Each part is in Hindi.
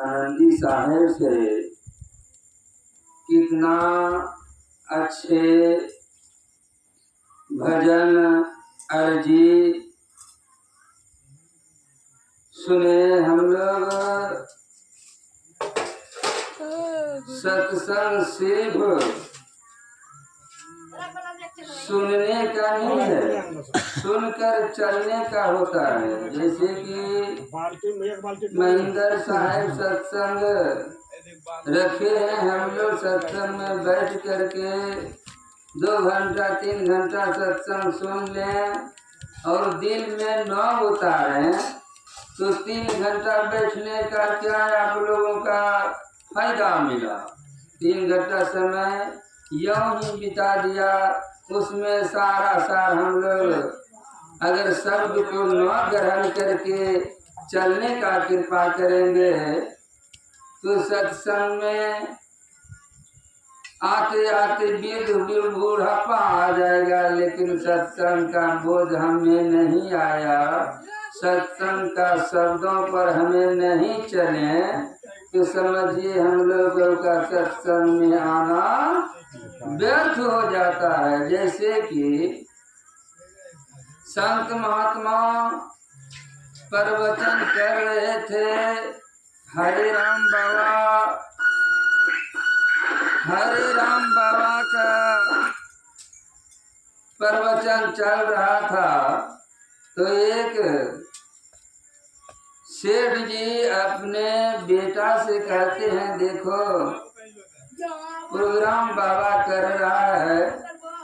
आनंदी साहेब से कितना अच्छे भजन अर्जी सुने हम लोग। सत्संग सिर्फ सुनने का नहीं है, सुनकर चलने का होता है। जैसे कि महेंद्र साहब सत्संग रखे हैं, हम लोग सत्संग में बैठ करके 2 घंटा 3 घंटा सत्संग सुन लें और दिल में न उतारें तो 3 घंटा बैठने का क्या आप लोगों का फायदा मिला। 3 घंटा समय यूं ही बिता दिया, उसमें सारा सार हम लोग अगर शब्द को न ग्रहण करके चलने का कृपा करेंगे तो सत्संग में आते आते वृद्ध बूढ़ापा आ जाएगा, लेकिन सत्संग का बोझ हमें नहीं आया, सत्संग का शब्दों पर हमें नहीं चले तो समझिए हम लोगों का सत्संग में आना व्यर्थ हो जाता है। जैसे कि संत महात्मा प्रवचन कर रहे थे, हरे राम बाबा का प्रवचन चल रहा था तो एक सेठ जी अपने बेटा से कहते हैं, देखो प्रोग्राम बाबा कर रहा है,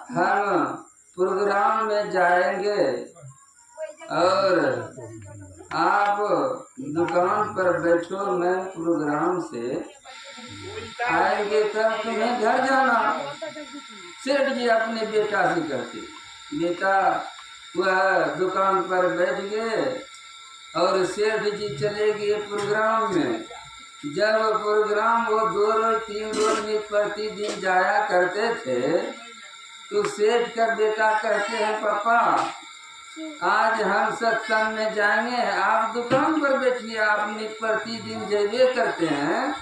हम प्रोग्राम में जाएंगे और आप दुकान पर बैठो, मैं प्रोग्राम से आएंगे तब तुम्हें घर जाना। सेठ जी अपने बेटा से कहते, बेटा वह दुकान पर बैठ गए और सेठ जी चले गए प्रोग्राम में। जब प्रोग्राम वो 2 रोज 3 रोज में प्रतिदिन जाया करते थे तो सेठ का बेटा कहते हैं, पापा आज हम सत्संग में जाएंगे, आप दुकान पर बैठिए, आप प्रतिदिन जैबे करते हैं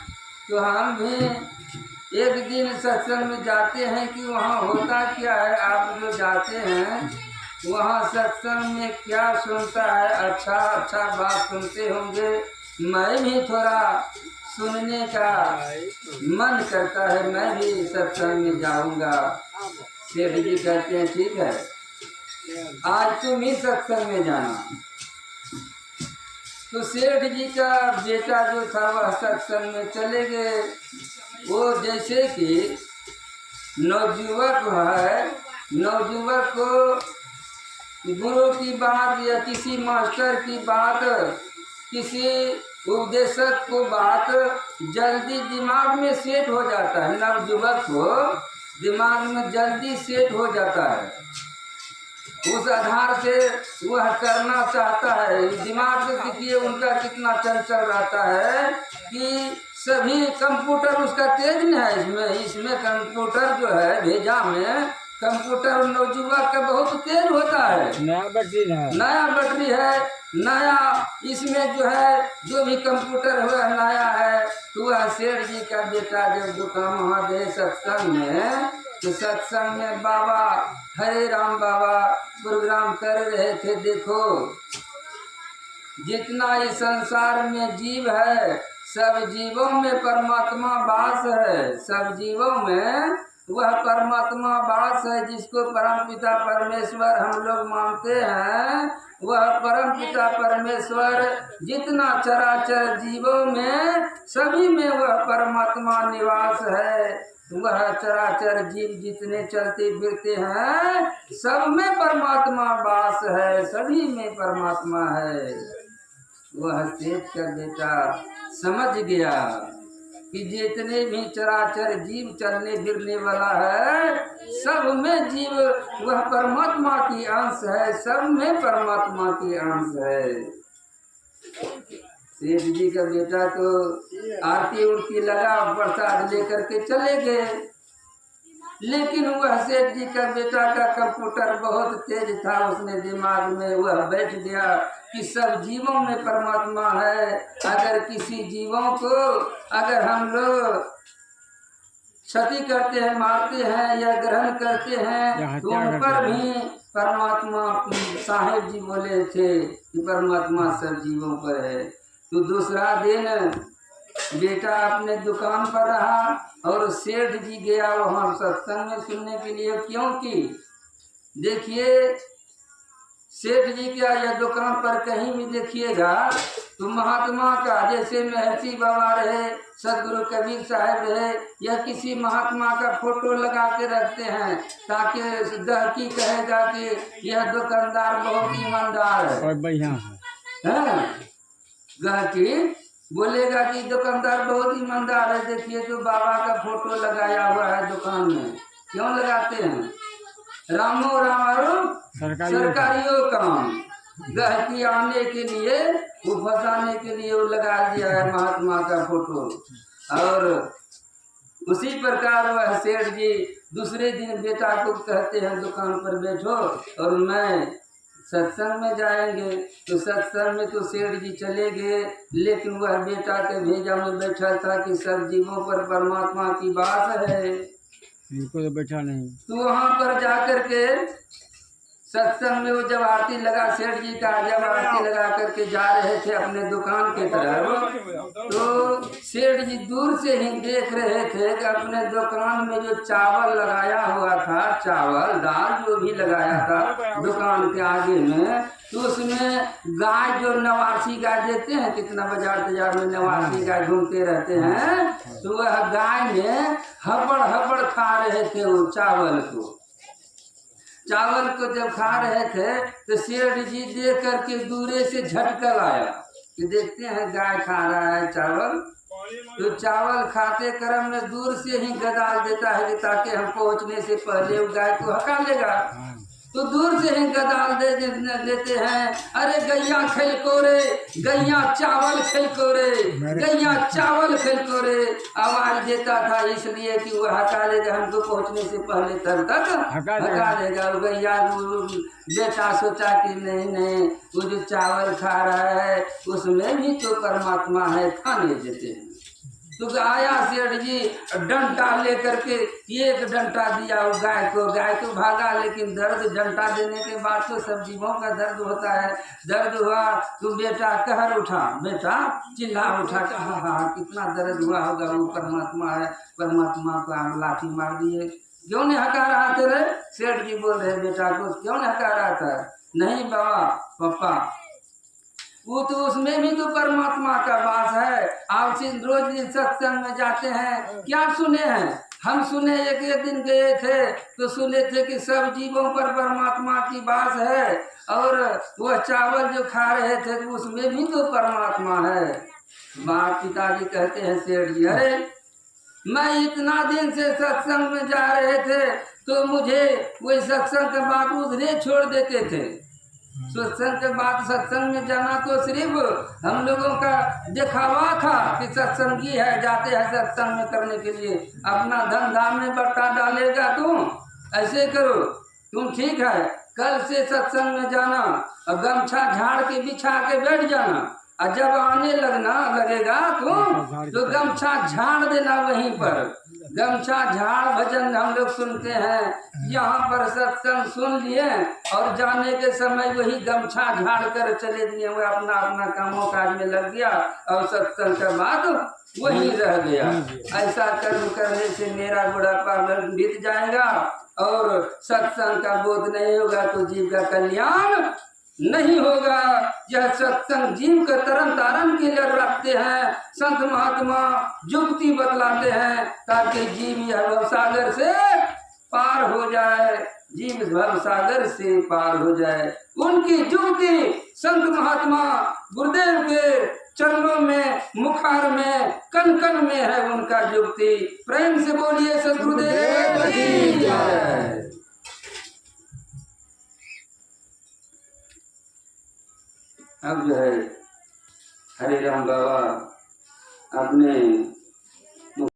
तो हम भी एक दिन सत्संग में जाते हैं कि वहाँ होता क्या है। आप जो जाते हैं वहाँ सत्संग में क्या सुनता है, अच्छा बात सुनते होंगे, मैं भी थोड़ा सुनने का मन करता है, मैं भी सत्संग में जाऊंगा। सेठ जी कहते हैं, ठीक है आज तुम ही सत्संग में जाना। तो सेठ जी का बेटा जो था वह सत्संग में चले गए। वो जैसे कि नवयुवक है, नवयुवक को गुरु की बात या किसी मास्टर की बात, किसी उपदेशक को बात जल्दी दिमाग में सेट हो जाता है, नवयुवक को दिमाग में जल्दी सेट हो जाता है, उस आधार से वह करना चाहता है। दिमाग से देखिए उनका कितना चंचल रहता है कि सभी कंप्यूटर उसका तेज नहीं है। इसमें कंप्यूटर जो है भेजा में कंप्यूटर नवयुवक का बहुत तेज होता है, नया बैटरी है नया, इसमें जो है जो भी कंप्यूटर हुआ नया है। तो वह सेठ जी का बेटा जब दुकान वहाँ गए सत्संग में तो सत्संग में बाबा हरे राम बाबा प्रोग्राम कर रहे थे। देखो जितना इस संसार में जीव है सब जीवों में परमात्मा वास है, सब जीवों में वह परमात्मा वास है जिसको परम पिता परमेश्वर हम लोग मानते हैं। वह परम पिता परमेश्वर जितना चराचर जीवों में सभी में वह परमात्मा निवास है। वह चराचर जीव जितने चलते फिरते हैं सब में परमात्मा वास है, सभी में परमात्मा है। वह सेठ का बेटा समझ गया कि जितने भी चराचर जीव चलने फिरने वाला है सब में जीव वह परमात्मा की अंश है, सब में परमात्मा की अंश है। सेठ जी का बेटा तो आरती उड़ती लगा, प्रसाद लेकर के चले गए। लेकिन वह सेठ जी का बेटा का कंप्यूटर बहुत तेज था, उसने दिमाग में वह बैठ गया कि सब जीवों में परमात्मा है। अगर किसी जीवों को अगर हम लोग क्षति करते हैं, मारते हैं या ग्रहण करते हैं तो उन पर भी परमात्मा, साहेब जी बोले थे कि परमात्मा सब जीवों पर है। तो दूसरा दिन बेटा अपने दुकान पर रहा और सेठ जी गया वहां सत्संग में सुनने के लिए, क्योंकि देखिए सेठ जी क्या यह दुकान पर कहीं भी देखिएगा तो महात्मा का, जैसे महर्षि बाबा रहे, सदगुरु कबीर साहब रहे, या किसी महात्मा का फोटो लगा के रखते हैं ताकि गहकी कहेगा कि यह दुकानदार बहुत ईमानदार है। गहकी बोलेगा कि दुकानदार बहुत ईमानदार है। देखिए तो बाबा का फोटो लगाया हुआ है दुकान में, क्यों लगाते हैं? रामो रामारो सरकारियों काम, गहकी आने के लिए, वो फंसाने के लिए वो लगा दिया है महात्मा का फोटो। और उसी प्रकार वह सेठ जी दूसरे दिन बेटा को कहते हैं दुकान पर बैठो और मैं सत्संग में जाएंगे। तो सत्संग में तो सेठ जी चले गए, लेकिन वह बेटा के भेजा में बैठा था कि सब जीवों पर परमात्मा की बात है, इनको तो बैठा नहीं। तो वहां पर जाकर के सत्संग में वो जब आरती लगा, सेठ जी का जब आरती लगा करके जा रहे थे अपने दुकान की तरफ, तो सेठ जी दूर से ही देख रहे थे कि अपने दुकान में जो चावल लगाया हुआ था, चावल दाल जो भी लगाया था दुकान के आगे में, तो उसमें गाय, जो नवासी गाय देते हैं, कितना बाजार में नवासी गाय घूमते रहते हैं, तो वह गाय में हबड़ हबड़ खा रहे थे वो चावल को। चावल को जब खा रहे थे तो सेठ जी देख करके दूरे से झटकल आया कि देखते हैं गाय खा रहा है चावल। तो चावल खाते क्रम में दूर से ही गदाल देता है कि ताकि हम पहुंचने से पहले वो गाय को हका लेगा। तो दूर से ही गदाल देते हैं, अरे गैया खेलको रे, गैया चावल खेलको रे, गैया चावल खेलको रे। आवाज देता था इसलिए कि वो हका लेगा, हमको पहुंचने से पहले तक हका लेगा। वो गैया बेटा सोचा कि नहीं, वो जो चावल खा रहा है उसमें भी तो परमात्मा है, खाने देते हैं। तो आया सेठ जी डंटा लेकर के, एक डंटा दिया वो गाय को भागा, लेकिन दर्द, डंटा देने के बाद तो सब जीवों का दर्द होता है। दर्द हुआ तो बेटा कहर उठा, बेटा चिल्ला उठा, कहा कितना दर्द हुआ होगा, वो परमात्मा है, परमात्मा को आप लाठी मार दिए, क्यों नहीं हका रहा थे रे? सेठ जी बोल रहे बेटा को, क्यों नहीं हका रहा था? नहीं बाबा पापा, वो तो उसमें भी तो परमात्मा का वास है। आप रोज दिन सत्संग में जाते हैं, क्या सुने हैं? हम सुने एक दिन गए थे तो सुने थे कि सब जीवों पर परमात्मा की वास है, और वह चावल जो खा रहे थे तो उसमें भी तो परमात्मा है। बाप पिताजी कहते हैं सेठ जी, अरे मैं इतना दिन से सत्संग में जा रहे थे तो मुझे वही सत्संग के बाद उधरे छोड़ देते थे। सत्संग के बाद सत्संग में जाना तो सिर्फ हम लोगों का दिखावा था कि सत्संगी है, जाते हैं सत्संग में करने के लिए, अपना धंधा में बट्टा डालेगा तुम, ऐसे करो तुम, ठीक है कल से सत्संग में जाना और गमछा झाड़ के बिछा के बैठ जाना, और जब आने लगेगा तुम तो गमछा झाड़ देना वहीं पर। गमछा झाड़ भजन हम लोग सुनते हैं, यहाँ पर सत्संग सुन लिए और जाने के समय वही गमछा झाड़ कर चले दिए, वो अपना अपना कामों काज में लग गया और सत्संग के बाद वही रह गया। ऐसा कर्म करने से मेरा बुढ़ापा बीत जाएगा और सत्संग का बोध नहीं होगा तो जीव का कल्याण नहीं होगा। यह सत्संग जीव के तरन तारण के लिए रखते हैं, संत महात्मा युक्ति बतलाते हैं ताकि जीव यह भवसागर से पार हो जाए, जीव भवसागर से पार हो जाए। उनकी युक्ति संत महात्मा गुरुदेव के चरणों में, मुखार में, कन कन में है उनका युक्ति। प्रेम से बोलिए सद्गुरुदेव की जय। अब जो है हरे राम बाबा अपने